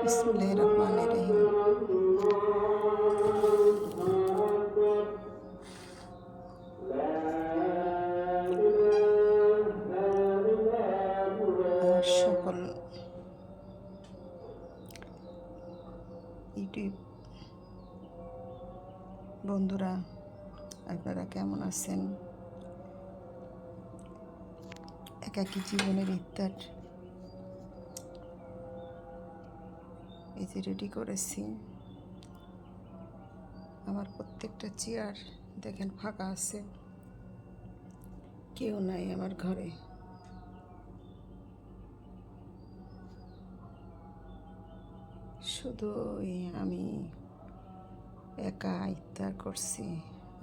বিসমিল্লাহির রহমানির রহিম। আমার সকল ইউটিউব বন্ধুরা, আপনারা কেমন আছেন? একাকী জীবনের ইফতার এই যে রেডি করেছি। আমার প্রত্যেকটা চেয়ার দেখেন ফাঁকা আছে, কেউ নাই আমার ঘরে। শুধু আমি একা ইফতার করছি।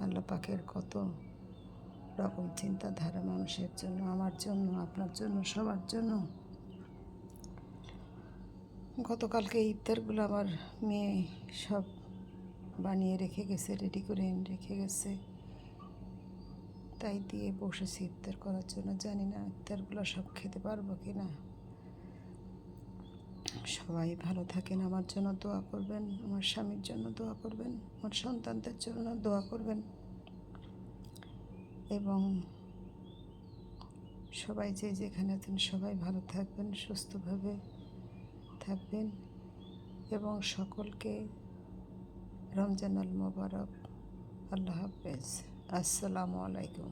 আল্লাহ পাকের কত রকম চিন্তাধারা মানুষের জন্য, আমার জন্য, আপনার জন্য, সবার জন্য। গতকালকে ইফতারগুলো আমার মেয়ে সব বানিয়ে রেখে গেছে, রেডি করে রেখে গেছে, তাই দিয়ে বসেছি ইফতার করার জন্য। জানি না ইফতারগুলো সব খেতে পারবো কি না। সবাই ভালো থাকেন, আমার জন্য দোয়া করবেন, আমার স্বামীর জন্য দোয়া করবেন, আমার সন্তানদের জন্য দোয়া করবেন, এবং সবাই যে যেখানে আছেন সবাই ভালো থাকবেন, সুস্থভাবে থাকবেন, এবং সকলকে রমজান আল মোবারক। আল্লাহ হাফেজ। আসসালামু আলাইকুম।